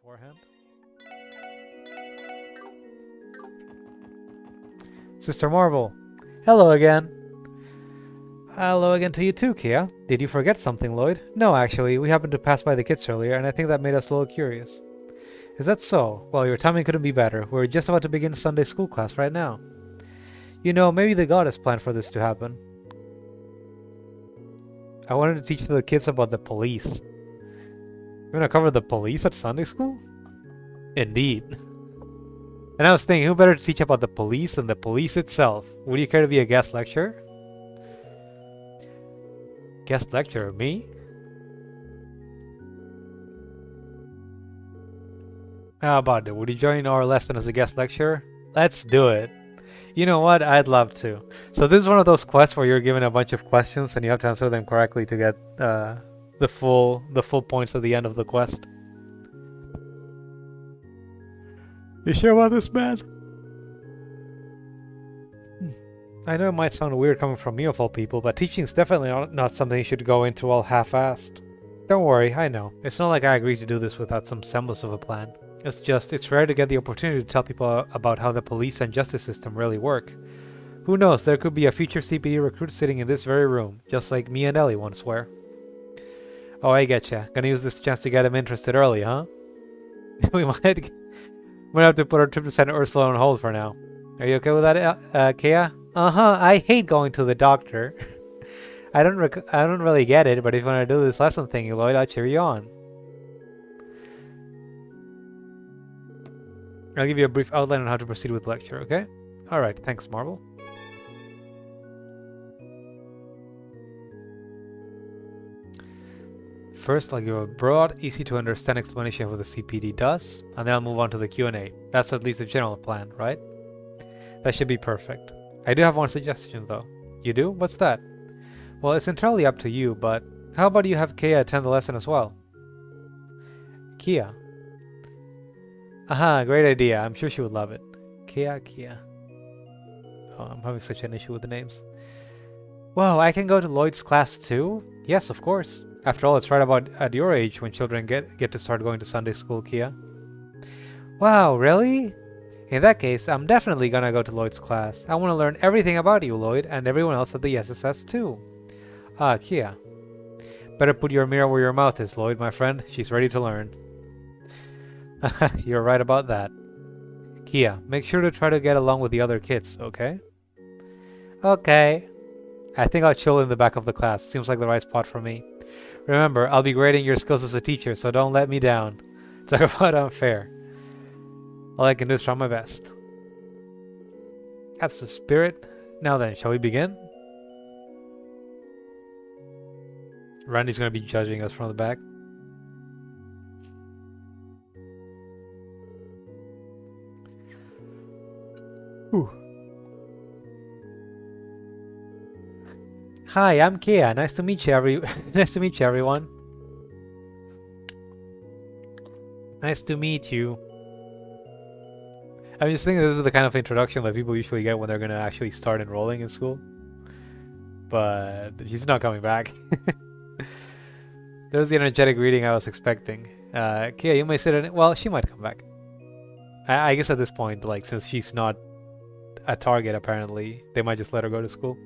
beforehand. Sister Marble. Hello again. Hello again to you too, Kia. Did you forget something, Lloyd? No, actually. We happened to pass by the kids earlier, and I think that made us a little curious. Is that so? Well, your timing couldn't be better. We're just about to begin Sunday school class right now. You know, maybe the goddess planned for this to happen. I wanted to teach the kids about the police. You're gonna cover the police at Sunday school? Indeed. And I was thinking, who better to teach about the police than the police itself? Would you care to be a guest lecturer? Guest lecturer? Me? How about it? Would you join our lesson as a guest lecturer? Let's do it. You know what? I'd love to. So this is one of those quests where you're given a bunch of questions and you have to answer them correctly to get the full points at the end of the quest. You sure about this, man? I know it might sound weird coming from me of all people, but teaching's definitely not something you should go into all half-assed. Don't worry, I know. It's not like I agreed to do this without some semblance of a plan. It's just, it's rare to get the opportunity to tell people about how the police and justice system really work. Who knows, there could be a future CPD recruit sitting in this very room, just like me and Ellie once were. Oh, I getcha. Gonna use this chance to get him interested early, huh? We might have to put our trip to St. Ursula on hold for now. Are you okay with that, Kia? Uh-huh, I hate going to the doctor. I don't really get it, but if you want to do this lesson thing, Lloyd, I'll cheer you on. I'll give you a brief outline on how to proceed with the lecture, okay? Alright, thanks, Marble. First, I'll give a broad, easy-to-understand explanation of what the CPD does, and then I'll move on to the Q&A. That's at least the general plan, right? That should be perfect. I do have one suggestion, though. You do? What's that? Well, it's entirely up to you, but how about you have Kia attend the lesson as well? Kia? Aha, great idea. I'm sure she would love it. Kia. Oh, I'm having such an issue with the names. Whoa, I can go to Lloyd's class too? Yes, of course. After all, it's right about at your age when children get to start going to Sunday school, Kia. Wow, really? In that case, I'm definitely gonna go to Lloyd's class. I want to learn everything about you, Lloyd, and everyone else at the SSS too. Ah, Kia. Better put your mirror where your mouth is, Lloyd, my friend. She's ready to learn. You're right about that. Kia, make sure to try to get along with the other kids, okay? Okay. I think I'll chill in the back of the class. Seems like the right spot for me. Remember, I'll be grading your skills as a teacher, so don't let me down. Talk about unfair. All I can do is try my best. That's the spirit. Now then, shall we begin? Randy's gonna be judging us from the back. Whew. Hi, I'm Kia. Nice to meet you, nice to meet you, everyone. Nice to meet you. I'm just thinking this is the kind of introduction that people usually get when they're gonna actually start enrolling in school. But he's not coming back. There's the energetic reading I was expecting. Kia, you may sit in it. Well, she might come back. I guess at this point, like, since she's not a target, apparently, they might just let her go to school.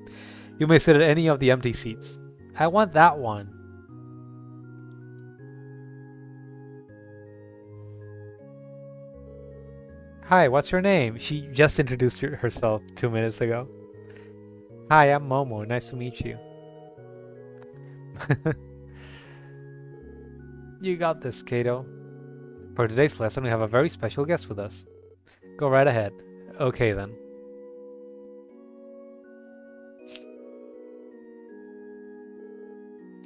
You may sit at any of the empty seats. I want that one. Hi, what's your name? She just introduced herself 2 minutes ago. Hi, I'm Momo. Nice to meet you. You got this, Kato. For today's lesson, we have a very special guest with us. Go right ahead. Okay, then.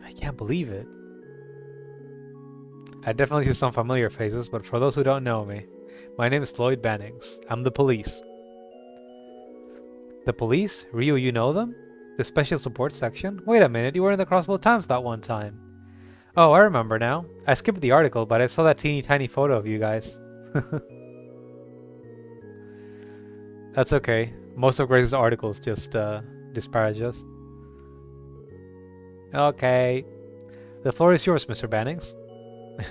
I can't believe it. I definitely see some familiar faces, but for those who don't know me, my name is Lloyd Bannings. I'm the police. The police? Ryu, you know them? The special support section? Wait a minute, you were in the Crossville Times that one time. Oh, I remember now. I skipped the article, but I saw that teeny tiny photo of you guys. That's okay. Most of Grace's articles just disparage us. Okay. The floor is yours, Mr. Bannings.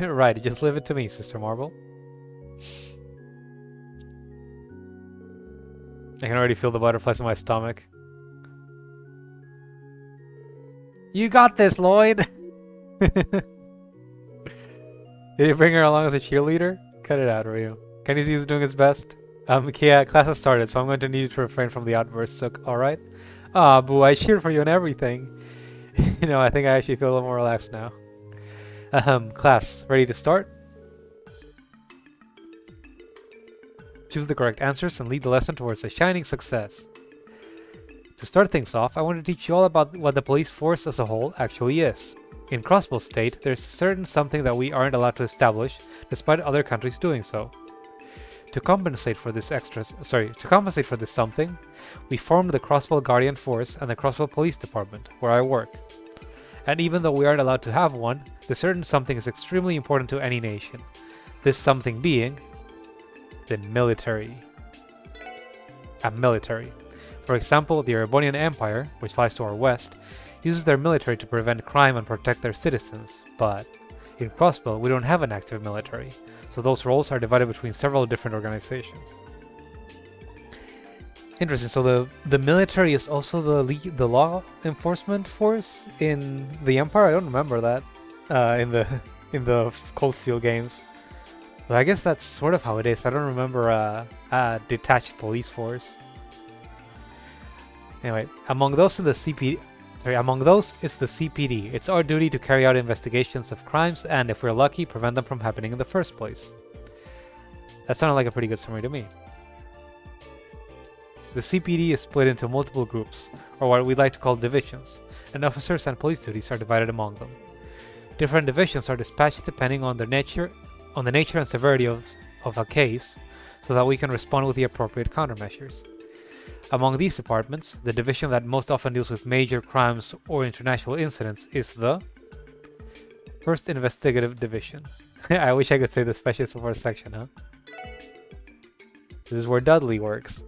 Right, just leave it to me, Sister Marble. I can already feel the butterflies in my stomach. You got this, Lloyd! Did you bring her along as a cheerleader? Cut it out, Ryu. Can you see who's doing his best? Yeah, class has started, so I'm going to need you to refrain from the outbursts, so, alright? Ah, boo, I cheered for you and everything. You know, I think I actually feel a little more relaxed now. Class, ready to start? Choose the correct answers and lead the lesson towards a shining success. To start things off, I want to teach you all about what the police force as a whole actually is. In Crossbow State, there's a certain something that we aren't allowed to establish, despite other countries doing so. To compensate for this something, we formed the Crossbow Guardian Force and the Crossbow Police Department, where I work. And even though we aren't allowed to have one, the certain something is extremely important to any nation. This something being the military. A military. For example, the Erebonian Empire, which lies to our west, uses their military to prevent crime and protect their citizens, but in Crossbow we don't have an active military, so those roles are divided between several different organizations. Interesting, so the military is also the law enforcement force in the Empire? I don't remember that in the Cold Steel games. But I guess that's sort of how it is. I don't remember a detached police force. Anyway, among those is the CPD. It's our duty to carry out investigations of crimes and, if we're lucky, prevent them from happening in the first place. That sounded like a pretty good summary to me. The CPD is split into multiple groups, or what we like to call divisions, and officers and police duties are divided among them. Different divisions are dispatched depending on the nature and severity of a case, so that we can respond with the appropriate countermeasures. Among these departments, the division that most often deals with major crimes or international incidents is the 1st Investigative Division. I wish I could say the Special Support Section, huh? This is where Dudley works.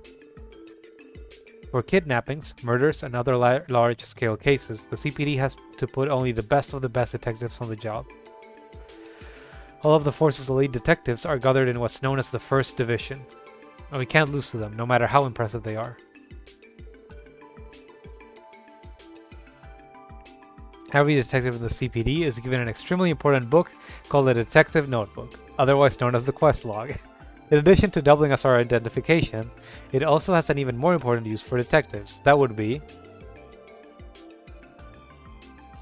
For kidnappings, murders, and other large-scale cases, the CPD has to put only the best of the best detectives on the job. All of the force's elite detectives are gathered in what's known as the 1st Division, and we can't lose to them, no matter how impressive they are. Every detective in the CPD is given an extremely important book called the Detective Notebook, otherwise known as the Quest Log. In addition to doubling as our identification, it also has an even more important use for detectives. That would be...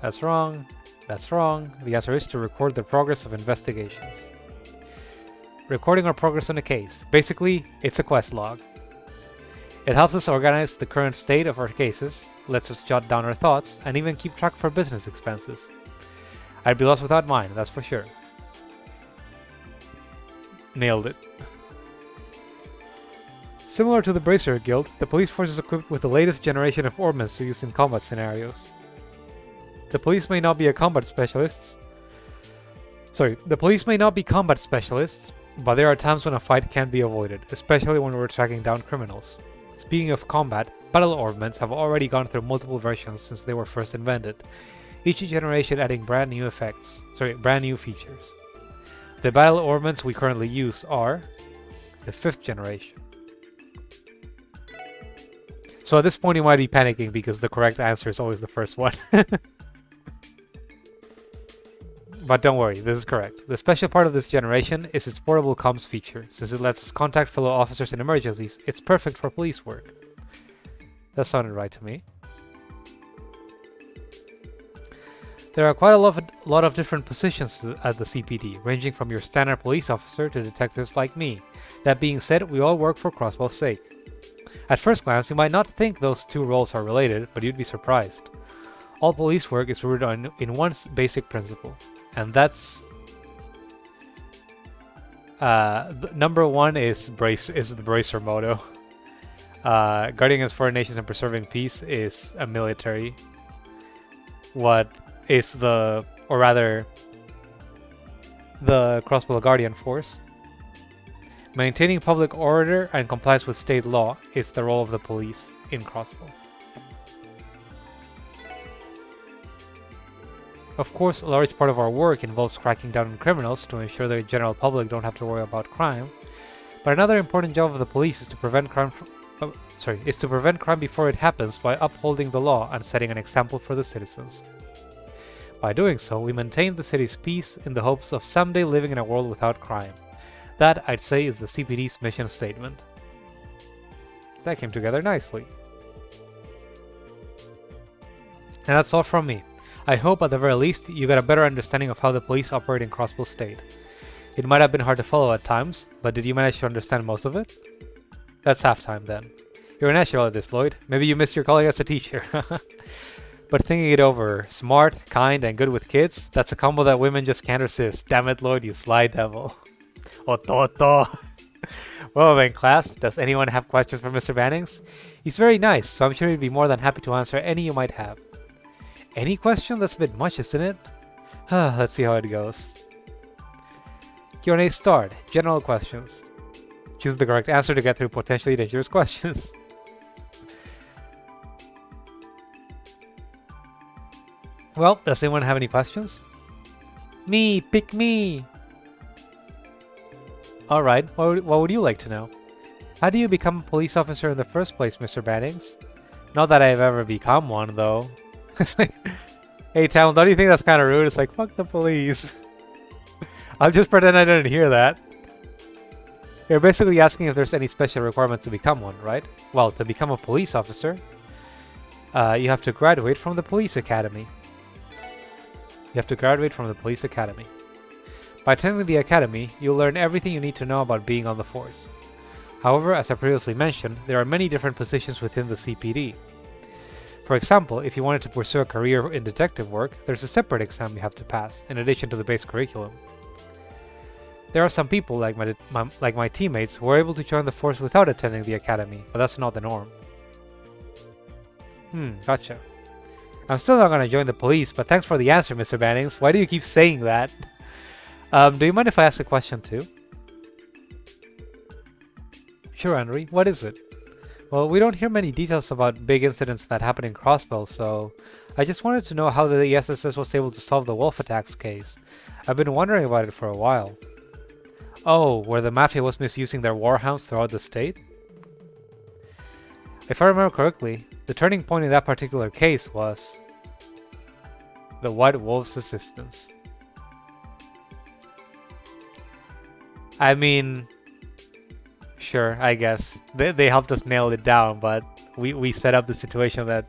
That's wrong. That's wrong. The answer is to record the progress of investigations. Recording our progress on a case. Basically, it's a quest log. It helps us organize the current state of our cases, lets us jot down our thoughts, and even keep track of our business expenses. I'd be lost without mine, that's for sure. Nailed it. Similar to the Bracer Guild, the police force is equipped with the latest generation of ordnance to use in combat scenarios. The police may not be combat specialists, but there are times when a fight can't be avoided, especially when we're tracking down criminals. Speaking of combat, battle ordnance have already gone through multiple versions since they were first invented, each generation adding brand new features. The battle ordnance we currently use are the 5th generation. So at this point you might be panicking because the correct answer is always the first one. But don't worry, this is correct. The special part of this generation is its portable comms feature. Since it lets us contact fellow officers in emergencies, it's perfect for police work. That sounded right to me. There are quite a lot of different positions at the CPD, ranging from your standard police officer to detectives like me. That being said, we all work for Crossbow's sake. At first glance, you might not think those two roles are related, but you'd be surprised. All police work is rooted in one basic principle. And that's number one is the Bracer motto. Guarding against foreign nations and preserving peace is a military. What is the Crossbow Guardian Force? Maintaining public order and compliance with state law is the role of the police in Crossbow. Of course, a large part of our work involves cracking down on criminals to ensure the general public don't have to worry about crime, but another important job of the police is to prevent crime is to prevent crime before it happens by upholding the law and setting an example for the citizens. By doing so, we maintain the city's peace in the hopes of someday living in a world without crime. That, I'd say, is the CPD's mission statement. That came together nicely. And that's all from me. I hope at the very least you got a better understanding of how the police operate in Crossbow State. It might have been hard to follow at times, but did you manage to understand most of it? That's halftime then. You're a natural at this, Lloyd. Maybe you missed your calling as a teacher. But thinking it over, smart, kind, and good with kids, that's a combo that women just can't resist. Damn it, Lloyd, you sly devil. Ototo. Well then, class, does anyone have questions for Mr. Bannings? He's very nice, so I'm sure he'd be more than happy to answer any you might have. Any question? That's a bit much, isn't it? Let's see how it goes. Q&A start. General questions. Choose the correct answer to get through potentially dangerous questions. Well, does anyone have any questions? Me! Pick me! Alright, what would you like to know? How do you become a police officer in the first place, Mr. Bannings? Not that I've ever become one, though. It's like, hey, Town, don't you think that's kind of rude? It's like, fuck the police. I'll just pretend I didn't hear that. You're basically asking if there's any special requirements to become one, right? Well, to become a police officer, you have to graduate from the police academy. You have to graduate from the police academy. By attending the academy, you'll learn everything you need to know about being on the force. However, as I previously mentioned, there are many different positions within the CPD. For example, if you wanted to pursue a career in detective work, there's a separate exam you have to pass, in addition to the base curriculum. There are some people, like my teammates, who are able to join the force without attending the academy, but that's not the norm. Gotcha. I'm still not gonna join the police, but thanks for the answer, Mr. Bannings. Why do you keep saying that? Do you mind if I ask a question too? Sure, Henry. What is it? Well, we don't hear many details about big incidents that happen in Crossbell, so I just wanted to know how the SSS was able to solve the wolf attacks case. I've been wondering about it for a while. Oh, where the Mafia was misusing their warhounds throughout the state? If I remember correctly, the turning point in that particular case was the White Wolf's assistance. I mean, sure, I guess. They helped us nail it down, but we set up the situation that...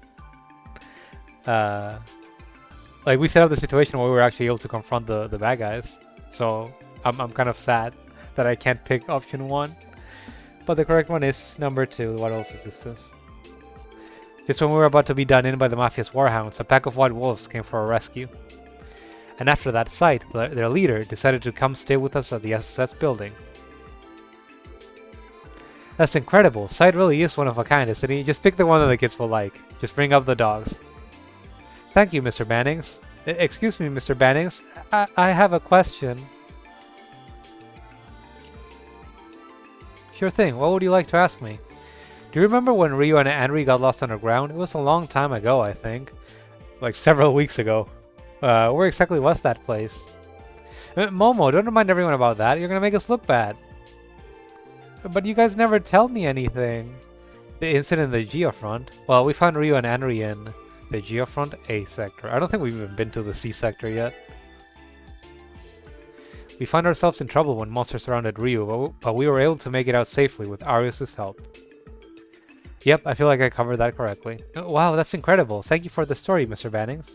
we set up the situation where we were actually able to confront the bad guys. So, I'm kind of sad that I can't pick option 1. But the correct one is number 2, the White Wolf's assistance. Just when we were about to be done in by the Mafia's warhounds, a pack of white wolves came for our rescue. And after that sight, their leader decided to come stay with us at the SSS building. That's incredible. Sight really is one of a kind, isn't he? Just pick the one that the kids will like. Just bring up the dogs. Thank you, Mr. Bannings. Excuse me, Mr. Bannings. I have a question. Sure thing. What would you like to ask me? Do you remember when Ryu and Henry got lost underground? It was a long time ago, I think. Like several weeks ago. Where exactly was that place? Momo, don't remind everyone about that. You're gonna make us look bad. But you guys never tell me anything. The incident in the Geofront. Well, we found Ryu and Henry in the Geofront A sector. I don't think we've even been to the C sector yet. We found ourselves in trouble when monsters surrounded Ryu, but we were able to make it out safely with Arius' help. Yep, I feel like I covered that correctly. Wow, that's incredible. Thank you for the story, Mr. Bannings.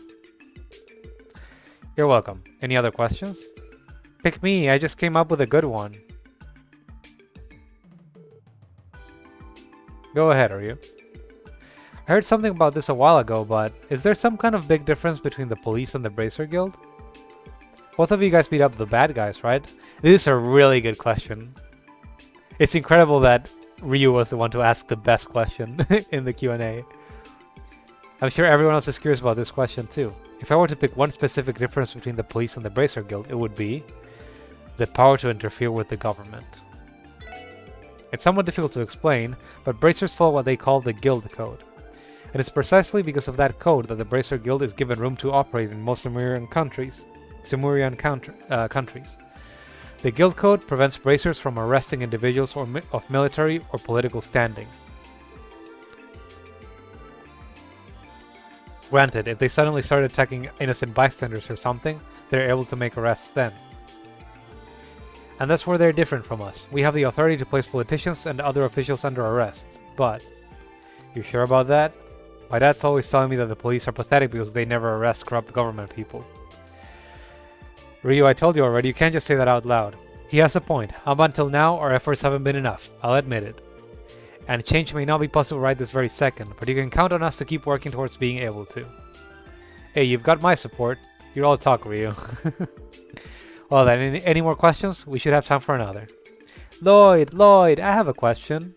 You're welcome. Any other questions? Pick me, I just came up with a good one. Go ahead, Ryu. I heard something about this a while ago, but is there some kind of big difference between the police and the Bracer Guild? Both of you guys beat up the bad guys, right? This is a really good question. It's incredible that Ryu was the one to ask the best question in the Q&A. I'm sure everyone else is curious about this question too. If I were to pick one specific difference between the police and the Bracer Guild, it would be the power to interfere with the government. It's somewhat difficult to explain, but Bracers follow what they call the Guild Code. And it's precisely because of that code that the Bracer Guild is given room to operate in most Semurian countries. The Guild Code prevents Bracers from arresting individuals of military or political standing. Granted, if they suddenly started attacking innocent bystanders or something, they're able to make arrests then. And that's where they're different from us. We have the authority to place politicians and other officials under arrest. But, you sure about that? My dad's always telling me that the police are pathetic because they never arrest corrupt government people. Ryu, I told you already, you can't just say that out loud. He has a point. Up until now, our efforts haven't been enough. I'll admit it. And change may not be possible right this very second, but you can count on us to keep working towards being able to. Hey, you've got my support. You're all talk, Ryu. Well then, any more questions? We should have time for another. Lloyd, I have a question.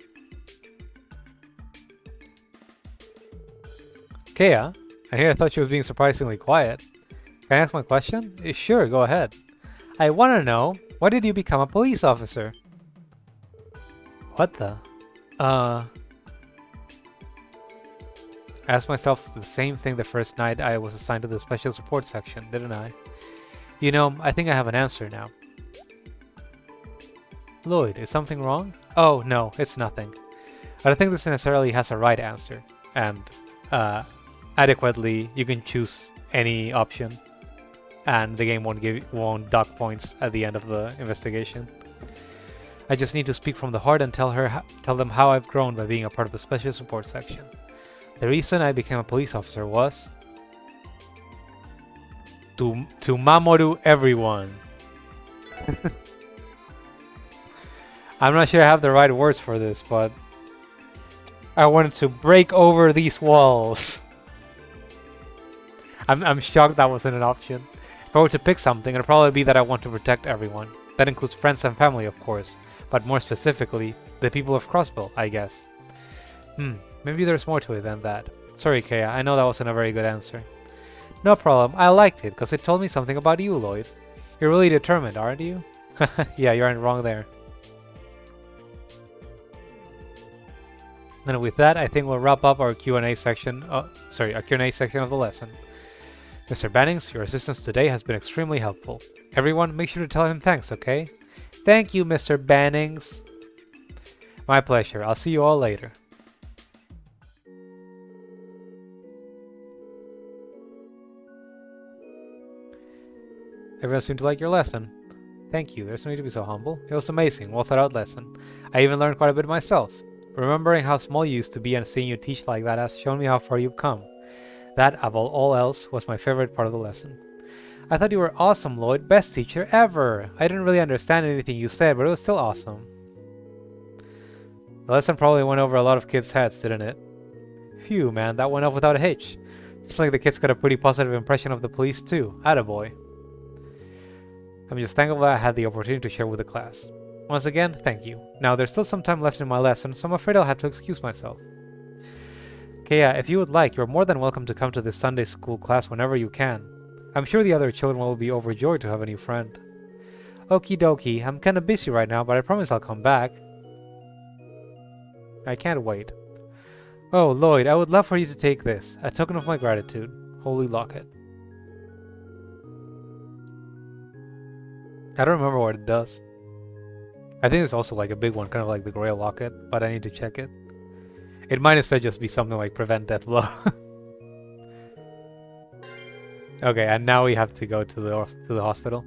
Kea, I hear I thought she was being surprisingly quiet. Can I ask my question? Sure, go ahead. I want to know, why did you become a police officer? What the? I asked myself the same thing the first night I was assigned to the special support section, didn't I? You know, I think I have an answer now. Lloyd, is something wrong? Oh, no, it's nothing. I don't think this necessarily has a right answer, and adequately, you can choose any option, and the game won't dock points at the end of the investigation. I just need to speak from the heart and tell them how I've grown by being a part of the special support section. The reason I became a police officer was to Mamoru everyone. I'm not sure I have the right words for this, but I wanted to break over these walls. I'm shocked that wasn't an option. If I were to pick something, it'd probably be that I want to protect everyone. That includes friends and family, of course, but more specifically, the people of Crossbell, I guess. Maybe there's more to it than that. Sorry, Kea, I know that wasn't a very good answer. No problem, I liked it, because it told me something about you, Lloyd. You're really determined, aren't you? Yeah, you aren't wrong there. And with that, I think we'll wrap up our Q&A section. Our Q&A section of the lesson. Mr. Bannings, your assistance today has been extremely helpful. Everyone, make sure to tell him thanks, okay? Thank you, Mr. Bannings. My pleasure. I'll see you all later. Everyone seemed to like your lesson. Thank you. There's no need to be so humble. It was amazing, well thought out lesson. I even learned quite a bit myself. Remembering how small you used to be and seeing you teach like that has shown me how far you've come. That, above all else, was my favorite part of the lesson. I thought you were awesome, Lloyd. Best teacher ever. I didn't really understand anything you said, but it was still awesome. The lesson probably went over a lot of kids' heads, didn't it? Phew, man, that went off without a hitch. It's like the kids got a pretty positive impression of the police too. Attaboy. I'm just thankful that I had the opportunity to share with the class. Once again, thank you. Now, there's still some time left in my lesson, so I'm afraid I'll have to excuse myself. Kea, if you would like, you're more than welcome to come to this Sunday school class whenever you can. I'm sure the other children will be overjoyed to have a new friend. Okie dokie, I'm kinda busy right now, but I promise I'll come back. I can't wait. Oh, Lloyd, I would love for you to take this, a token of my gratitude. Holy locket. I don't remember what it does. I think it's also like a big one, kind of like the Grail locket, but I need to check it. It might instead just be something like prevent death blow. Okay, and now we have to go to the hospital.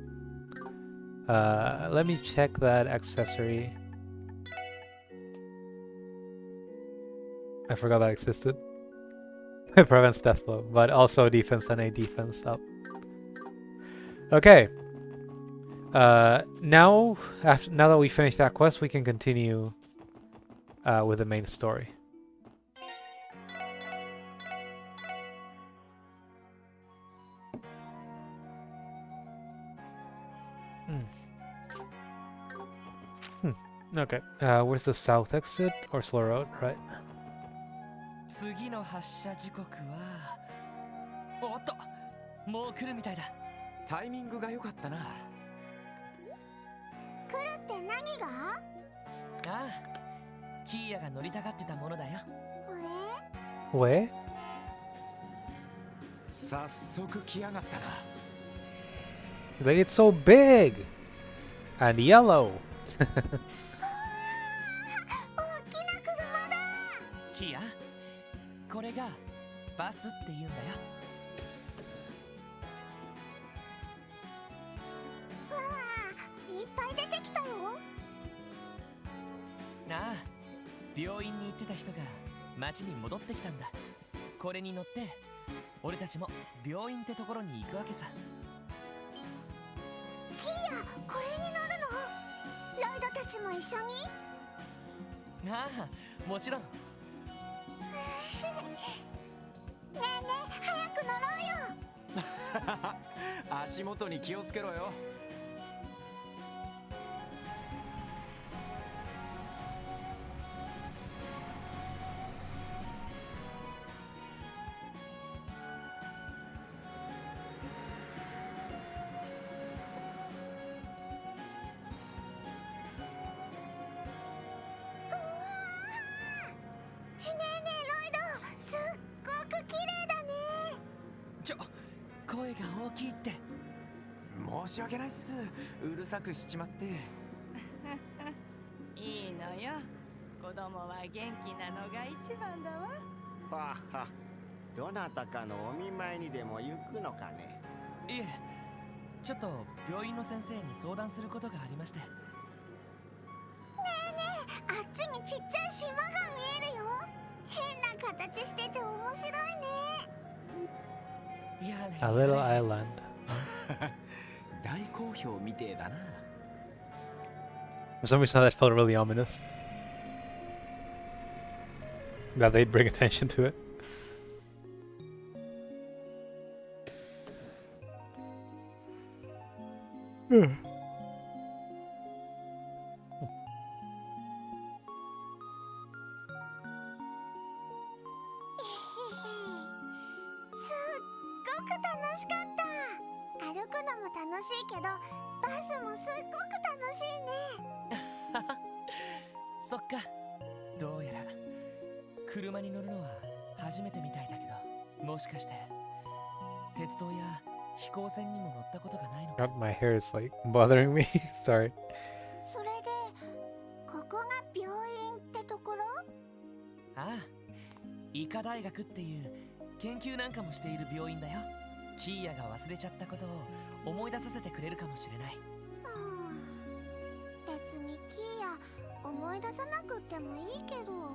Let me check that accessory. I forgot that existed. It prevents death blow, but also defense and a defense up. Okay. Now that we finished that quest, we can continue with the main story. Okay, where's the south exit or slow road, right? 次の発車時刻はおっともう来るみたいだタイミングが良かったな来るって何がああキーヤが乗りたがってたものだよWhere? 早速来やがったな Like it's so big and yellow. キーヤこれがバスって言うんだよ病院に行ってた人が町に戻ってきたんだ。これに乗って俺たちも病院ってところに行くわけさ。キーヤ、これに乗るの？ロイドたちも一緒に？ああ、もちろん。ねえねえ、早く乗ろうよ。足元に気をつけろよ。ねえねえロイド、すっごく綺麗だね。声が大きいって。申し訳ないっす。うるさくしちまって。いいのよ。子供は元気なのが一番だわ。はは、どなたかのお見舞いにでも行くのかね。いえ、ちょっと病院の先生に相談することがありまして。ねえねえ、あっちにちっちゃい島が見えるよ。変な形してて面白いね。やれ A little island. 大好評みてえだな。 For some reason, that felt really ominous. That they'd bring attention to it.すっごく楽しかった。歩くのも楽しいけど、バスもすっごく楽しいね。そっか。どうやら車に乗るのは初めてみたいだけど、もしかして鉄道や飛行船にも乗ったことがないのか。 God, my hair is like bothering me. Sorry. それで、ここが病院ってところ？ああ、医科大学っていう研究なんかもしている病院だよ。キーヤが忘れちゃったことを思い出させてくれるかもしれない。別にキーヤ思い出さなくってもいいけど、ロイ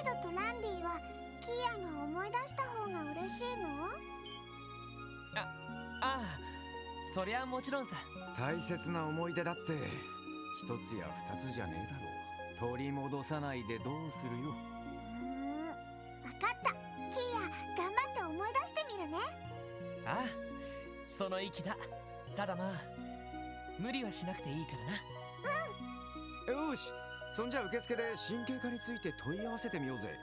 ドとランディはキーヤが思い出した方が嬉しいの？ああ、そりゃもちろんさ。大切な思い出だって一つや二つじゃねえだろう。取り戻さないでどうするよ。わかった。キーヤ、頑張って思い出してみるね。ああ、その意気だ。ただまあ、無理はしなくていいからな。よし、そんじゃ受付で神経科について問い合わせてみようぜ。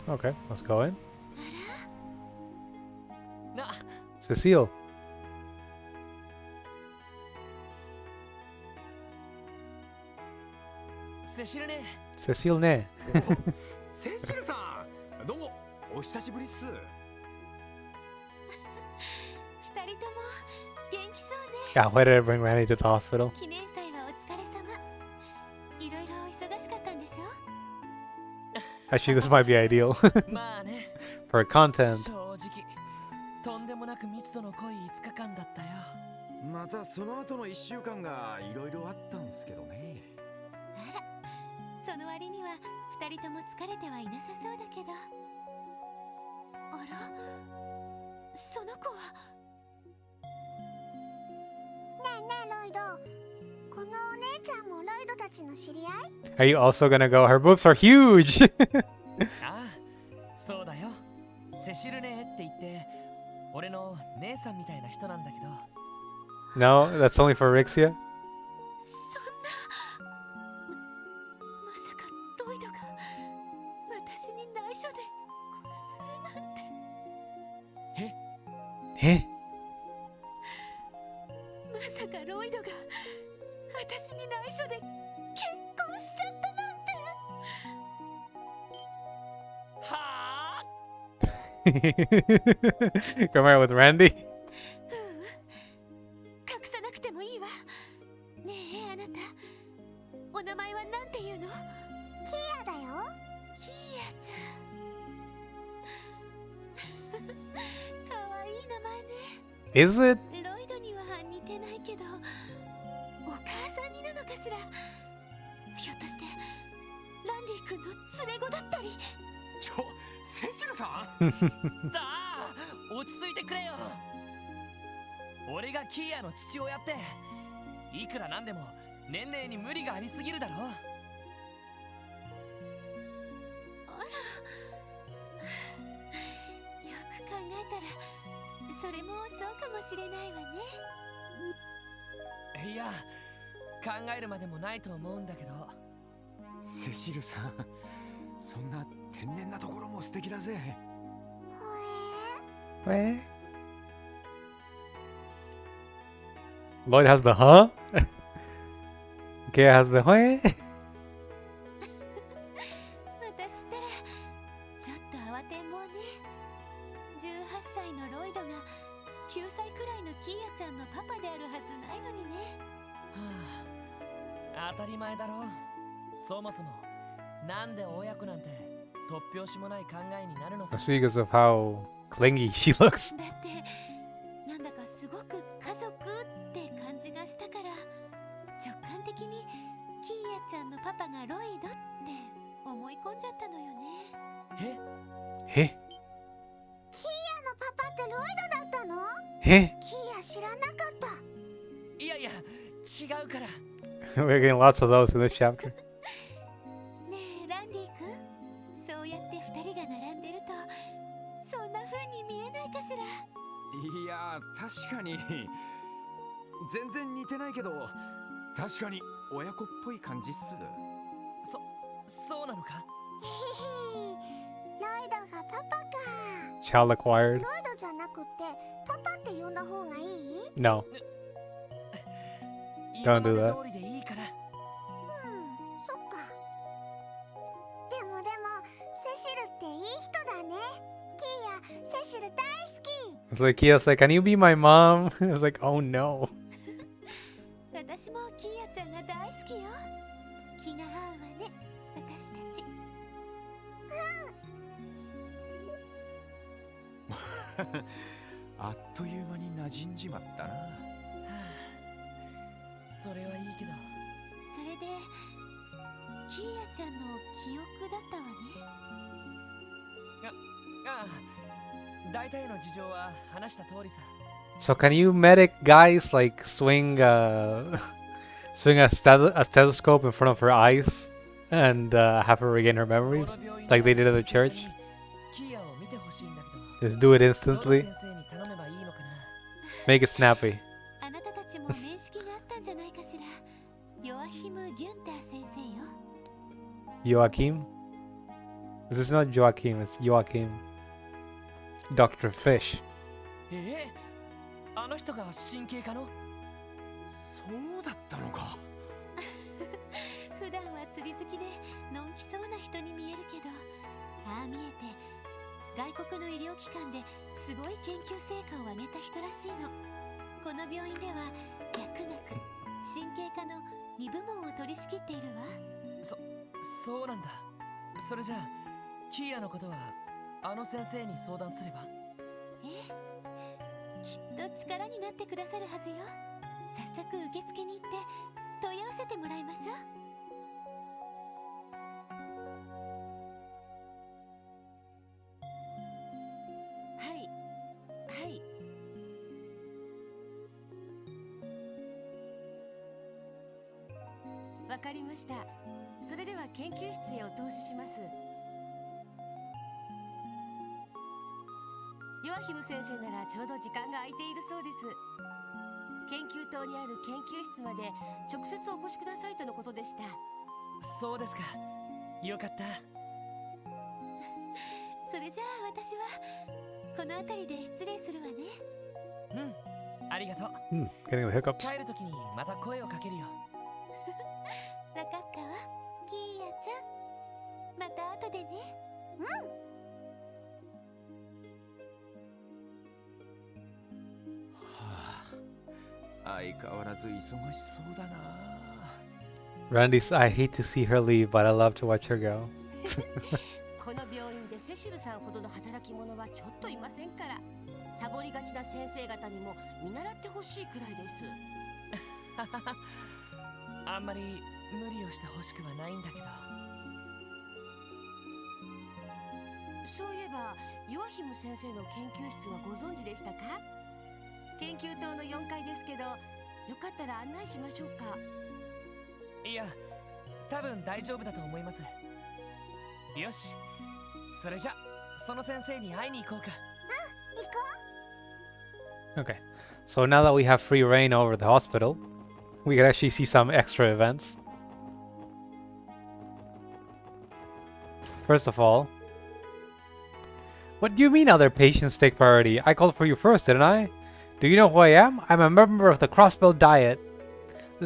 Okay, let's go in. な、Cecile. セシルね。 Cecile ne. セシルさん、どうもお久しぶりっす。二人とも元気そうね。 Yeah, why did I bring Randy to the hospital? 記念祭はお疲れ様。いろいろお忙しかったんでしょ？ Actually, this might be ideal まあね、 for content. 正直とんでもなく密度の濃い5日間だったよ。またその後の1週間がいろいろあったんすけどね。あら、その割には二人とも疲れてはいなさそうだけど。あら、その子は。ねえねえロイド、このお姉ちゃんもロイドたちの知り合い？ Are you also gonna go? Her boobs are huge! ああ、そうだよ。セシルねって言って俺の姉さんみたいな人なんだけど。 No, that's only for Rixia? そんな。まさかロイドが私に内緒でするなんて。Eh? まさかロイドが私に内緒で結婚しちゃったなんて。はあ。 Come here with Randy? 隠さなくてもいいわ。ねえあなた、お名前はなんていうの？キーヤだよ。キーヤちゃん。かわいい名前ね。 Is it? ロイドには似てないけど、お母さんになのか連れ子だったり。セシルさんだあ、落ち着いてくれよ。俺がキーヤの父親って、いくらなんでも年齢に無理がありすぎるだろ。あら、よく考えたらそれもそうかもしれないわね。いや、考えるまでもないと思うんだけど。セシルさん、そんな天然なところも素敵だぜ。ほえ Eh? Lloyd has the huh? Kea has the huh? 私ったらちょっと慌てんぼうね。18歳のロイドが9歳くらいのキーヤちゃんのパパであるはずないのにね。はあ、当たり前だろ。そもそもなんで親子なんて突拍子もない考えになるのさ。 That's because of how clingy she looks. だってなんだかすごく家族って感じがしたから、直感的にキーヤちゃんのパパがロイドって思い込んじゃったのよね。え、 Eh? キーヤのパパってロイドだったの？ Eh? キーヤ知らなかった。いやいや、違うから。 We're getting lots of those in this chapter. ねえランディ君、そうやって2人が並んでるとそんな風に見えないかしら。いや、確かに全然似てないけど、確かに親子っぽい感じっす。そうなのか。へへロイドがパパか。 Child acquired. ロイドじゃなくてパパって呼んだ方がいい？ No. 今 Don't ま do で that. 通りでいいから。そっか。でもセシルっていい人だね。キーヤ、セシル大好き。 It's like Kia's like, can you be my mom? It's like, oh no. 私もキーヤちゃんが大好きよ。気が合うわね、私たち。あっという間に馴染んじまったな。はあ、それはいいけど。それでキーヤちゃんの記憶だったわね。ああ、大体の事情は話した通りさ。 So can you medic guys like swing swing a stethoscope in front of her eyes and have her regain her こ memories の病院 like they did at の the church? キーヤを見てほしいんだけど、 Just do it どの instantly. 先生に頼めばいいのかな。 Make it snappy. あなたたちも面識があったんじゃないかしら。ヨアヒム・ギュンター先生よ。 Joachim? This is not Joachim, it's Joachim. Dr. Fish. あの人が神経科の。そうだったのか。普段は釣り好きでのんきそうな人に見えるけど、ああ見えて外国の医療機関ですごい研究成果を上げた人らしいの。この病院では薬学、神経科の2部門を取り仕切っているわ。そうなんだ。それじゃあキーヤのことはあの先生に相談すれば。ええ、きっと力になってくださるはずよ。早速受付に行って問い合わせてもらいましょう。はいはい。わかりました。それでは研究室へお通しします。ヨアヒム先生ならちょうど時間が空いているそうです。研究棟にある研究室まで直接お越しくださいとのことでした。そうですか。よかった。それじゃあ私はこの辺りで失礼するわね。うん、ありがとう。Getting the hiccups. 帰るときにまた声をかけるよ。わかったわ、キーヤちゃん。また後でね。相変わらず忙しそうだな。 Randy's, I hate to see her leave, but I love to watch her go. この病院でセシルさんほどの働き者はちょっといませんから、サボりがちな先生方にも見習ってほしいくらいです。あんまり無理をしてほしくはないんだけど。そういえばヨアヒム先生の研究室はご存知でしたか？研究棟の4階ですけど、よかったら案内しましょうか。いや、多分大丈夫だと思います。よし、それじゃその先生に会いに行こうか。行こ Okay. So now that we have free reign over the hospital, we can actually see some extra events. First of all, what do you mean other patients take priority? I called for you first, didn't I? Do you know who I am? I'm a member of the Crossbill Diet.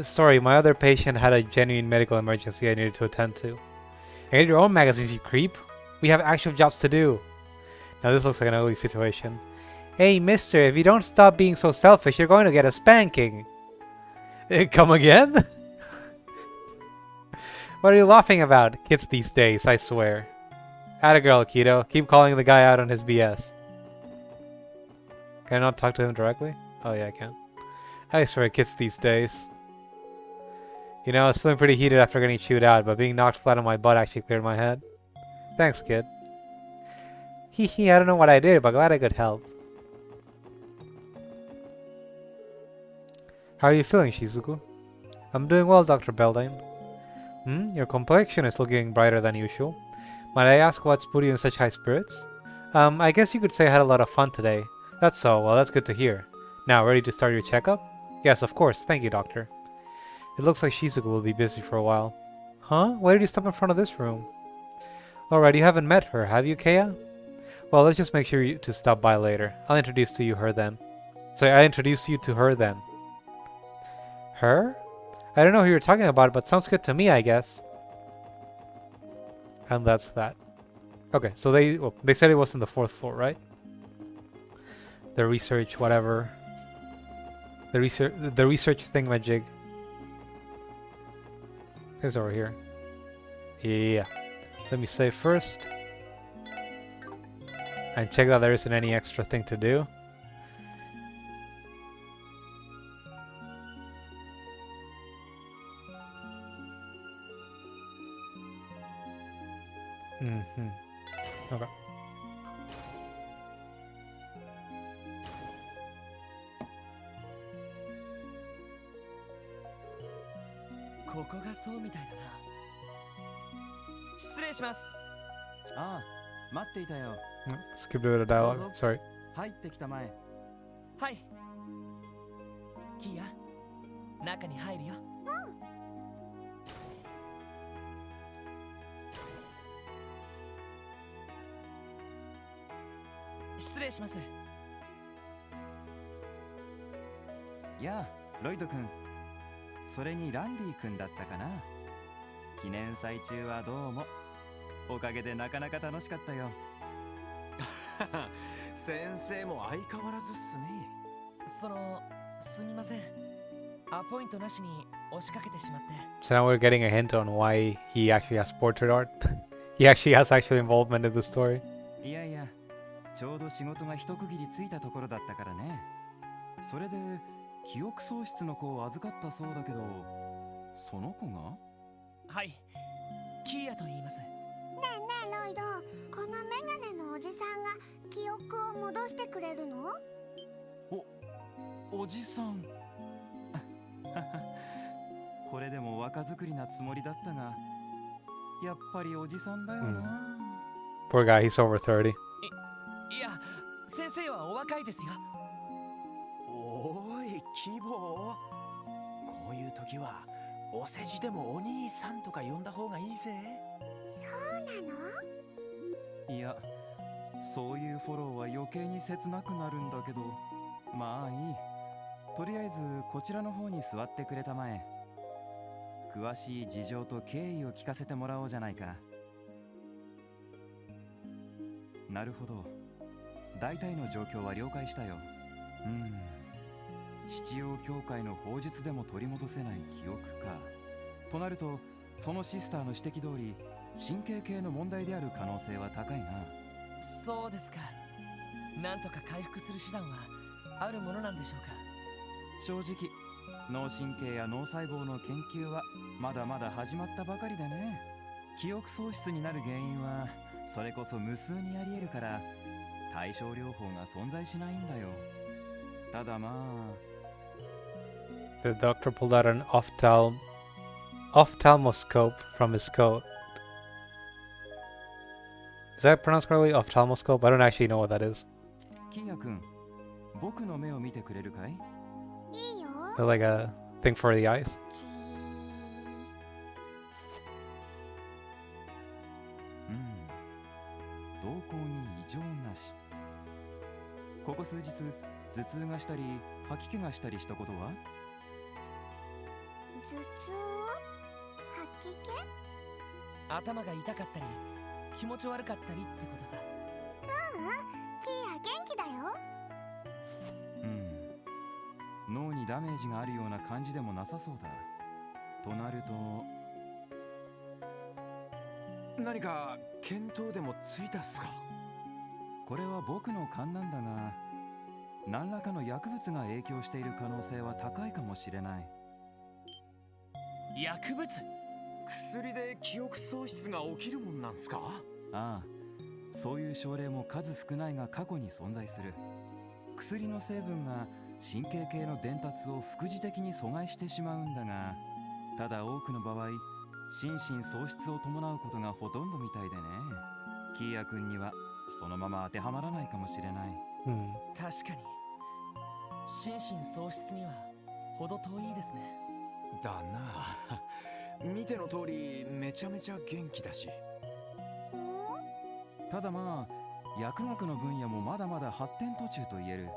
Sorry, my other patient had a genuine medical emergency I needed to attend to. And get your own magazines, you creep. We have actual jobs to do. Now this looks like an ugly situation. Hey, mister, if you don't stop being so selfish, you're going to get a spanking. Come again? What are you laughing about? Kids these days, I swear. Atta girl, Keto. Keep calling the guy out on his BS. Can I not talk to him directly? Oh yeah, I can. I swear, kids these days. You know, I was feeling pretty heated after getting chewed out, but being knocked flat on my butt actually cleared my head. Thanks, kid. Hee hee, I don't know what I did, but glad I could help. How are you feeling, Shizuku? I'm doing well, Dr. Beldine. Your complexion is looking brighter than usual. Might I ask what's put you in such high spirits? I guess you could say I had a lot of fun today. That's so, well, that's good to hear. Now, ready to start your checkup? Yes, of course, thank you, doctor. It looks like Shizuku will be busy for a while. Huh? Why did you stop in front of this room? Alright, you haven't met her, have you, Kea? Well, let's just make sure to stop by later. I'll introduce you to her then. Her? I don't know who you're talking about, but sounds good to me, I guess. And that's that. Okay, so they said it was in the 4th floor, right? The research, whatever. The research thingamajig is over here. Yeah. Let me save first. And check that there isn't any extra thing to do. Okay. ここがそうみたいだな。失礼します。ああ、待っていたよ。Skip a bit of dialogue. Sorry. 入ってきたまえ。はい。キア、中に入るよ。失礼します。やあ、ロイド君。それにランディ君だったかな。記念祭中はどうも。おかげでなかなか楽しかったよ。先生も相変わらずっすね。すみません。アポイントなしに押しかけてしまって。So now we're getting a hint on why he actually has portrait art. He actually has actual involvement in the story. いやいや、ちょうど仕事が一区切りついたところだったからね。それで記憶喪失の子を預かったそうだけど、その子が？はい、キアと言います。ねえねえロイド、このメガネのおじさんが記憶を戻してくれるの？おじさん。これでも若作りなつもりだったが、やっぱりおじさんだよな。Poor guy, he's over 30. いや、先生はお若いですよ。おい、キボこういう時はお世辞でもお兄さんとか呼んだ方がいいぜ。そうなの？いや、そういうフォローは余計に切なくなるんだけど、まあいい。とりあえずこちらの方に座ってくれたまえ。詳しい事情と経緯を聞かせてもらおうじゃないか。なるほど。大体の状況は了解したよ。七葉教会の法術でも取り戻せない記憶か。となると、そのシスターの指摘通り、神経系の問題である可能性は高いな。そうですか。なんとか回復する手段はあるものなんでしょうか。正直、脳神経や脳細胞の研究はまだまだ始まったばかりでね。記憶喪失になる原因はそれこそ無数にありえるから対症療法が存在しないんだよ。ただまあ The doctor pulled out an ophthalmoscope from his coat. Is that pronounced correctly? Ophthalmoscope? I don't actually know what that is. キーヤ君、僕の目を見てくれるかい？いいよ。 Is that like a thing for the eyes? チ動向に異常なし。ここ数日頭痛がしたり吐き気がしたりしたことは？頭痛吐き気。頭が痛かったり気持ち悪かったりってことさ。キーヤ元気だよ。脳にダメージがあるような感じでもなさそうだ。となると何か見当でもついたっすか？これは僕の勘なんだが、何らかの薬物が影響している可能性は高いかもしれない。薬物？薬で記憶喪失が起きるもんなんすか？ああ、そういう症例も数少ないが過去に存在する。薬の成分が神経系の伝達を副次的に阻害してしまうんだが、ただ多くの場合心神喪失を伴うことがほとんどみたいでね。キーヤ君にはそのまま当てはまらないかもしれない。確かに心神喪失には程遠いですね。だな。見ての通りめちゃめちゃ元気だし。ただまあ薬学の分野もまだまだ発展途中と言える。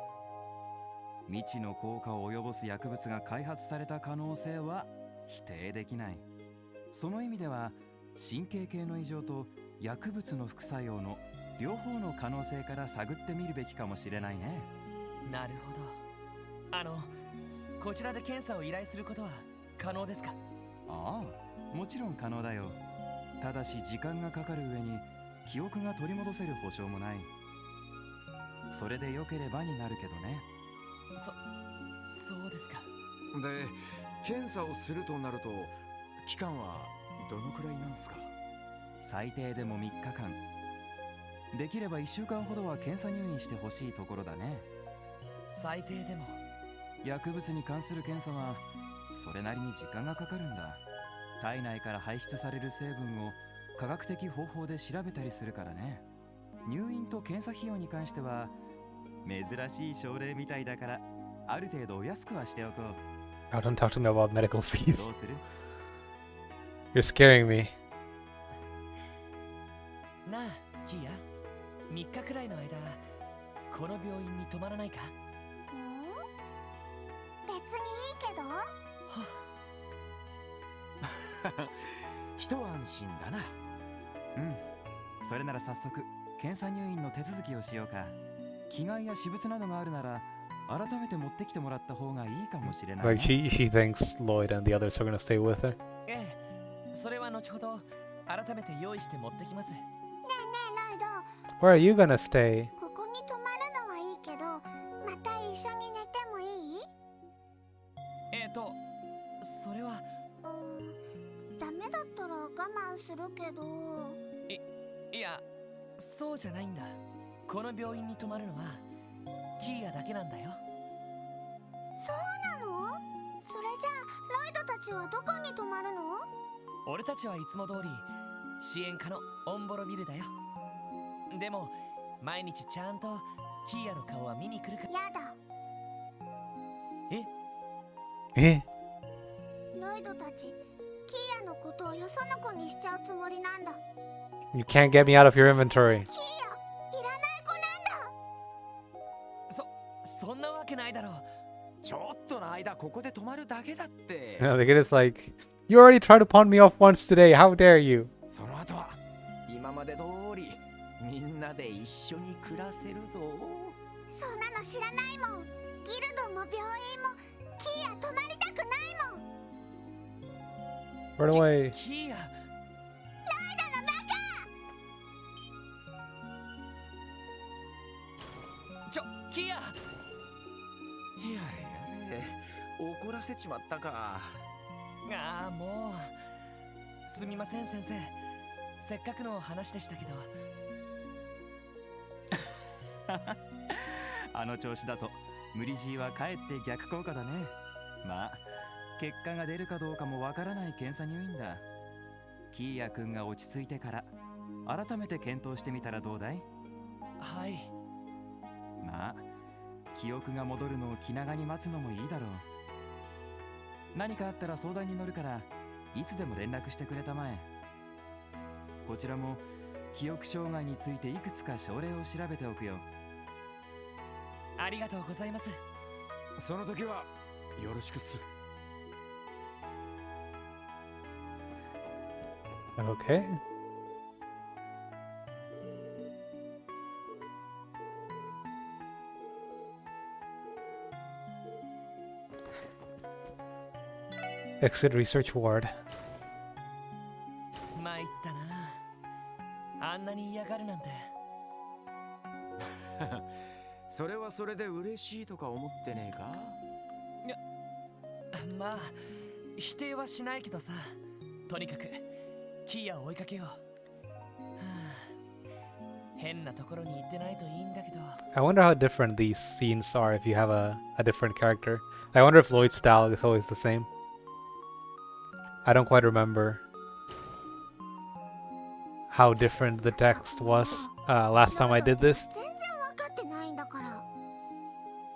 未知の効果を及ぼす薬物が開発された可能性は否定できない。その意味では神経系の異常と薬物の副作用の両方の可能性から探ってみるべきかもしれないね。なるほど。こちらで検査を依頼することは可能ですか？ああ、もちろん可能だよ。ただし時間がかかる上に記憶が取り戻せる保証もない。それで良ければになるけどね。そうですか。で、検査をするとなると期間はどのくらいなんすか？最低でも3日間。できれば1週間ほどは検査入院してほしいところだね。最低でも。薬物に関する検査はそれなりに時間がかかるんだ。体内から排出される成分を科学的方法で調べたりするからね。入院と検査費用に関しては珍しい症例みたいだからある程度お安くはしておこう。Oh, don't talk to me about medical ど fees. うする？ You're scaring me. なあキーヤ、3日くらいの間この病院に泊まらないか？別にいいけど。一安心だな。それなら早速検査入院の手続きをしようか。着替えや私物などがあるなら改めて持ってきてもらった方がいいかもしれない、ね。 Like she thinks Lloyd and the others are gonna stay with her. ええ、それは後ほど改めて用意して持ってきます。ねえロイド、 Where are you gonna stay? ここに泊まるのはいいけど、また一緒に寝てもいい？それはダメだったら我慢するけど。いや、そうじゃないんだ。この病院に泊まるのはキーヤだけなんだよ。そうなの？それじゃあロイドたちはどこに泊まるの？俺たちはいつも通り支援課のオンボロビルだよ。でも毎日ちゃんとキーヤの顔は見に来るから。やだ。Eh? ロイドたち、キーヤのことをよその子にしちゃうつもりなんだ。 You can't get me out of your inventory. キーヤ、いらない子なんだ。そんなわけないだろう。ちょっとの間ここで泊まるだけだって。 No, the kid is like, you already tried to pawn me off once today. How dare you? その後は今まで通りみんなで一緒に暮らせるぞ。そんなの知らないもん。ギルドも病院もキーヤ泊まりたくないもん。 Run away. キーヤ、キーヤ。やれやれ、怒らせちまったか。もうすみません先生。せっかくの話でしたけどあの調子だと無理強いはかえって逆効果だね。まあ結果が出るかどうかもわからない検査入院だ。キーヤ君が落ち着いてから改めて検討してみたらどうだい？はい。まあ記憶が戻るのを気長に待つのもいいだろう。何かあったら相談に乗るからいつでも連絡してくれたまえ。こちらも記憶障害についていくつか症例を調べておくよ。ありがとうございます。その時はよろしくっす。Okay. Exit Research Ward. 参ったな。あんなに嫌がるなんて。それはそれで嬉しいとか思ってねえか？まあ否定はしないけどさ。とにかくキーヤを追いかけよう。はあ、変なところに行ってないといいんだけど。I wonder how different these scenes are if you have a different character. I wonder if Lloyd's style is always the same. I don't quite remember how different the text was last time I did this. 全然わかってないんだから。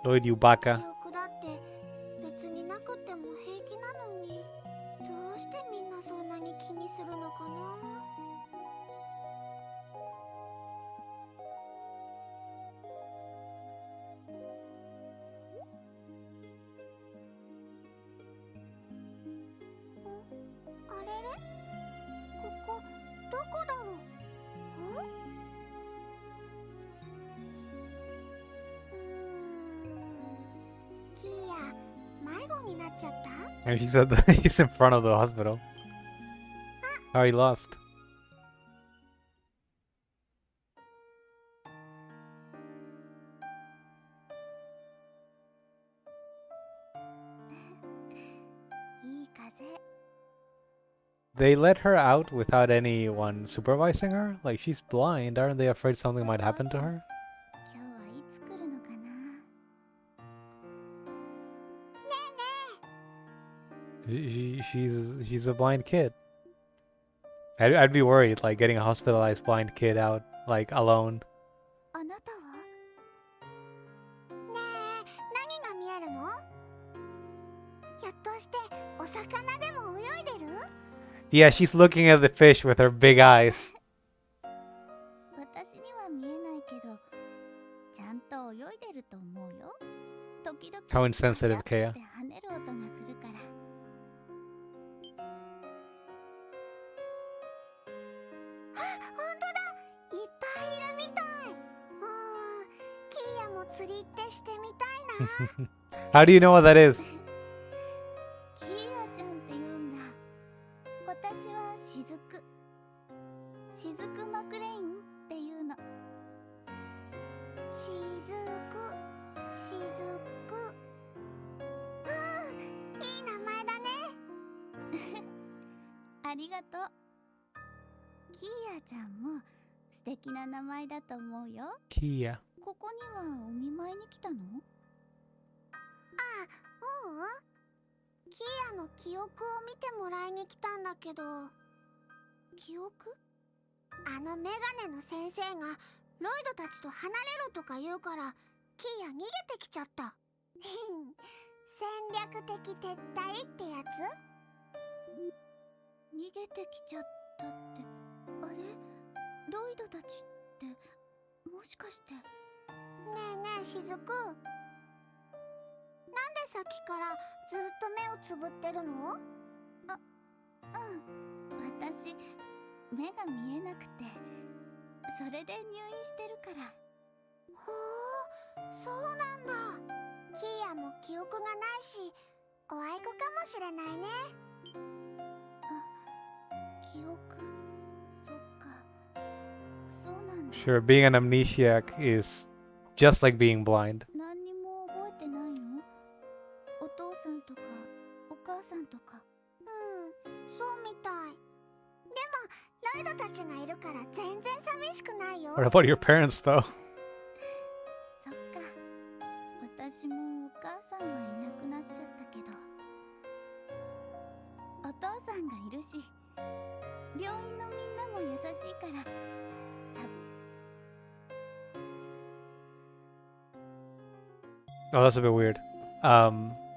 Lloyd, you 記 baka. 憶だって別になくても平気なのに、どうしてみんなそんなに気にするのかな。あれれ、ここどこだろう。キーヤ、迷子になっちゃった？ And he said that he's in front of the hospital. Oh, he lost. いい風。 They let her out without anyone supervising her? Like, she's blind. Aren't they afraid something might happen to her? 今日はいつ来るのかな。ねえねえ。 She's a blind kid. I'd be worried, like, getting a hospitalized blind kid out, like, alone. あなたは？ねえ、何が見えるの？ひょっとしてお魚でも泳いでる？ Yeah, she's looking at the fish with her big eyes. 私には見えないけど、ちゃんと泳いでると思うよ。時々 How insensitive, パシャ Kea. って跳ねる音がするから。あ、本当だ。いっぱいいるみたい。キーヤも釣りってしてみたいな。 How do you know what that is? キーヤちゃんって言うんだ。私はしずく。しずくマクレインっていうの。しずく、しずく。いい名前だね。ありがとう。キーヤちゃんも素敵な名前だと思うよ。 Kia. ここにはお見舞いに来たの？あ、キーヤの記憶を見てもらいに来たんだけど。記憶？あのメガネの先生がロイドたちと離れろとか言うから、キーヤ逃げてきちゃった。戦略的撤退ってやつ？逃げてきちゃったって、あれ？ロイドたちってもしかして。ねえねえしずく、なんでさっきからずっと目をつぶってるの？私目が見えなくて、それで入院してるから。ほう、そうなんだ。キーヤも記憶がないし、おあいこかもしれないね。あ、記憶、そっか、そうなんだ。 Sure, being an amnesiac is just like being blind. 何にも覚えてないの？お父さんとかお母さんとか。そうみたい。でもロイドたちがいるから全然寂しくないよ。 What about your parents, though? 私もお母さんはいなくなっちゃったけど、お父さんがいるし、病院のみんなも優しいからさ。 Oh, that's a bit weird. I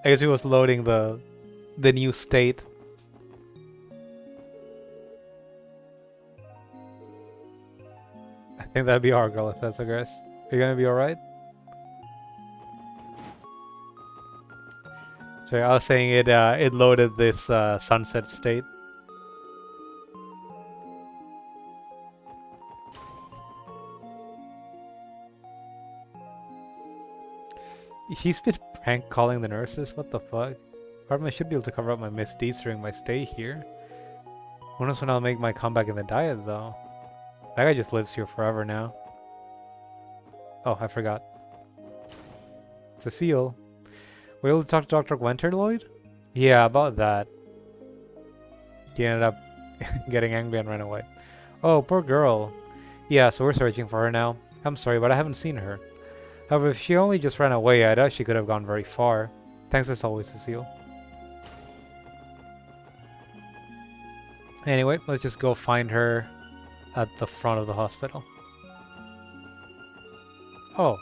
guess he was loading the new state. I think that'd be our girl if that's a guess. Are you gonna be alright? Sorry, I was saying it loaded this sunset state. He's been prank calling the nurses? What the fuck? Pardon, I should be able to cover up my misdeeds during my stay here. Who knows when I'll make my comeback in the diet, though? That guy just lives here forever now. Oh, I forgot. It's a seal. Were you able to talk to Dr. Gwenter, Lloyd? Yeah, about that. He ended up getting angry and ran away. Oh, poor girl. Yeah, so we're searching for her now. I'm sorry, but I haven't seen her. However, if she only just ran away, I doubt she could have gone very far. Thanks as always, Cecile. Anyway, let's just go find her at the front of the hospital. Oh.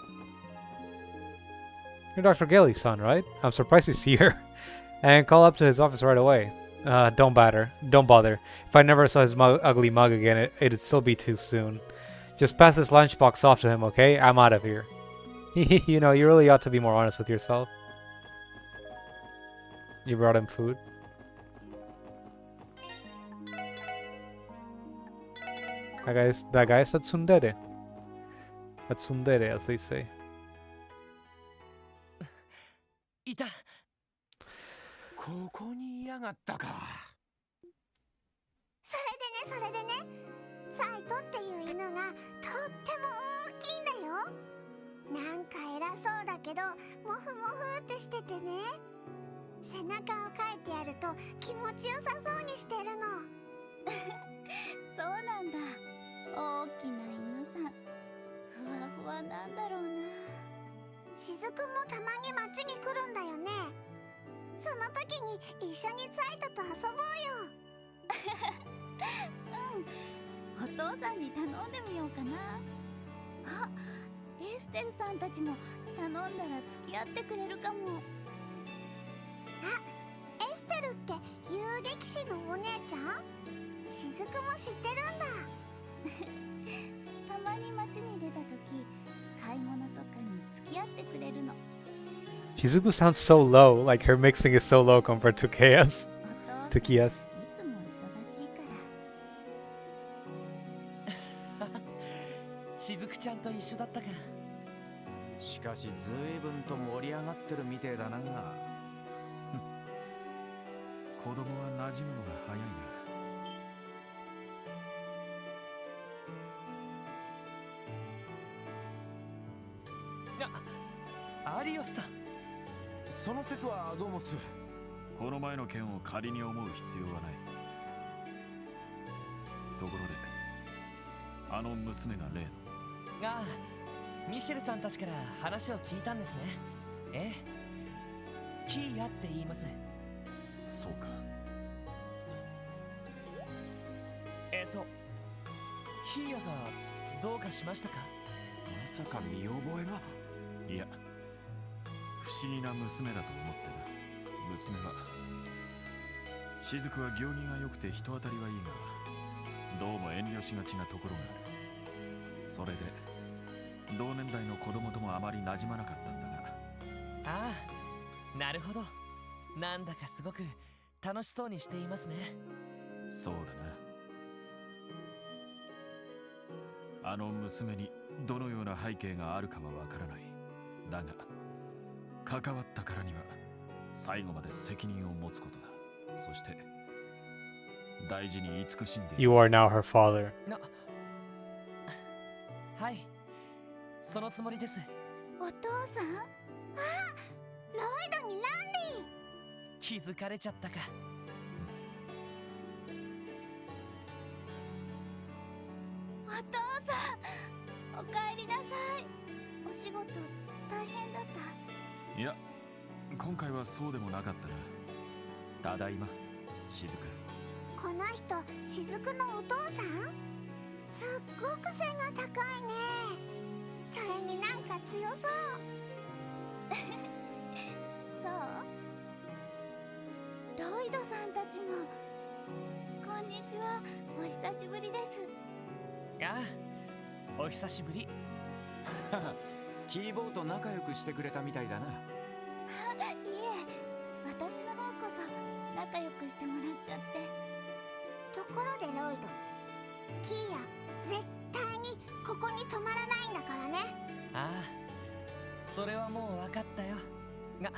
You're Dr. Gailey's son, right? I'm surprised to see her. And call up to his office right away. Don't bother. Don't bother. If I never saw his ugly mug again, it'd still be too soon. Just pass this lunchbox off to him, okay? I'm out of here. You know, you really ought to be more honest with yourself. You brought him food. That guy is a tsundere. A tsundere, as they say. いた。ここにいやがったか。それでね、サイトっていう犬がとっても大きいんだよ。なんか偉そうだけど、モフモフってしててね。背中をかいてやると気持ちよさそうにしてるの。そうなんだ。大きな犬さん。ふわふわなんだろうな。しずくもたまに街に来るんだよね。その時に一緒にサイトと遊ぼうよ。うん、お父さんに頼んでみようかな。あ、エステルさんたちも頼んだら付き合ってくれるかも。あ、エステルって遊撃士のお姉ちゃん？しずくも知ってるんだ。たまに街に出た時、買い物とかに付き合ってくれるの。Shizuku sounds so low, like her mixing is so low compared to Kia's. To Kia's. いつも忙しいから。しずくちゃんと一緒だったか。しかしずいぶんと盛り上がってるみてえだな。子供は馴染むのが早いな。有吉さん、その説はどうもっす。この前の件を仮に思う必要はない。ところであの娘が例の。ああ、ミシェルさんたちから話を聞いたんですね。ええ、キーヤって言います。そうか。キーヤがどうかしましたか？まさか見覚えが。いや、不思議な娘だと思ってな。娘は雫は行儀が良くて人当たりはいいが、どうも遠慮しがちなところがある。それで同年代の子供ともあまり馴染まなかったんだが。ああ、なるほど。なんだかすごく楽しそうにしていますね。そうだな。あの娘にどのような背景があるかはわからない。だが関わったからには最後まで責任を持つことだ。そして大事に慈しんで。 You are now her father. はい、そのつもりです。お父さん？あ、ロイドにランディ。気づかれちゃったか。お父さん、おかえりなさい。お仕事大変だった？いや、今回はそうでもなかったな。ただいま、雫。この人雫のお父さん？すっごく背が高いね。それになんか強そう。そうロイドさんたちもこんにちは。お久しぶりです。ああ、お久しぶり。キーボーと仲良くしてくれたみたいだな。いえ、私の方こそ仲良くしてもらっちゃって。ところでロイド、キーヤ絶対にここに泊まらないんだからね。ああ、それはもう分かったよ。が、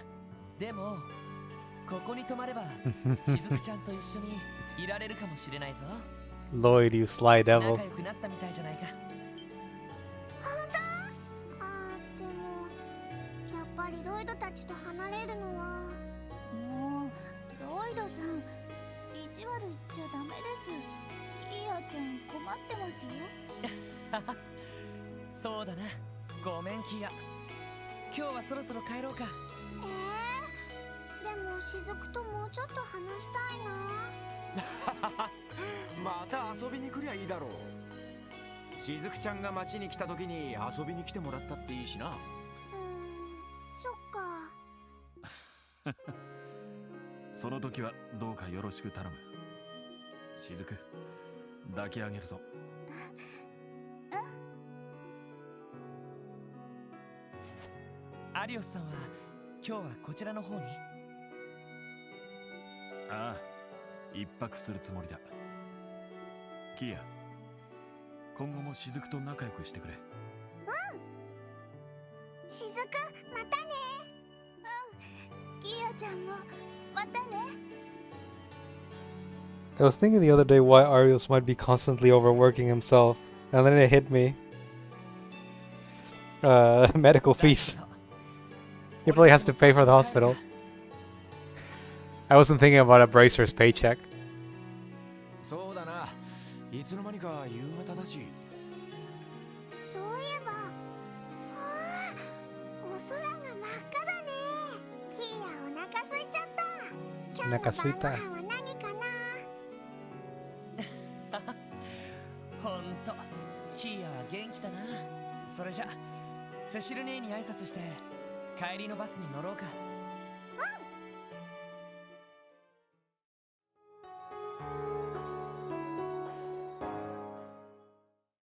でもここに泊まれば雫ちゃんと一緒にいられるかもしれないぞ。Lloyd, you sly 仲 devil. 良くなったみたいじゃないか。でもやっぱりロイドたちと離れるのは。もうロイドさん、意地悪言っちゃダメです。キーヤちゃん困ってますよ。そうだな。ごめんキーヤ。今日はそろそろ帰ろうか。でも雫ともうちょっと話したいな。また遊びに来りゃいいだろう。雫ちゃんが町に来た時に遊びに来てもらったっていいしな。そっか。その時はどうかよろしく頼む。雫、抱き上げるぞ。アリオスさんは今日はこちらの方に？ああ、一泊するつもりだ。キーヤ、今後も雫と仲良くしてくれ。雫、またね。キーヤちゃんもまたね。I was thinking the other day why Arios might be constantly overworking himself, and then it hit me. Medical fees. He probably has to pay for the hospital. I wasn't thinking about a bracer's paycheck. そうだな。いつの間にか夕方だし。そういえば、お空が真っ赤だね。キーヤ、お腹空いちゃった。今日の晩ご飯は何かな。ほんと、キーヤは元気だな。それじゃセシル姉に挨拶して帰りのバスに乗ろうか。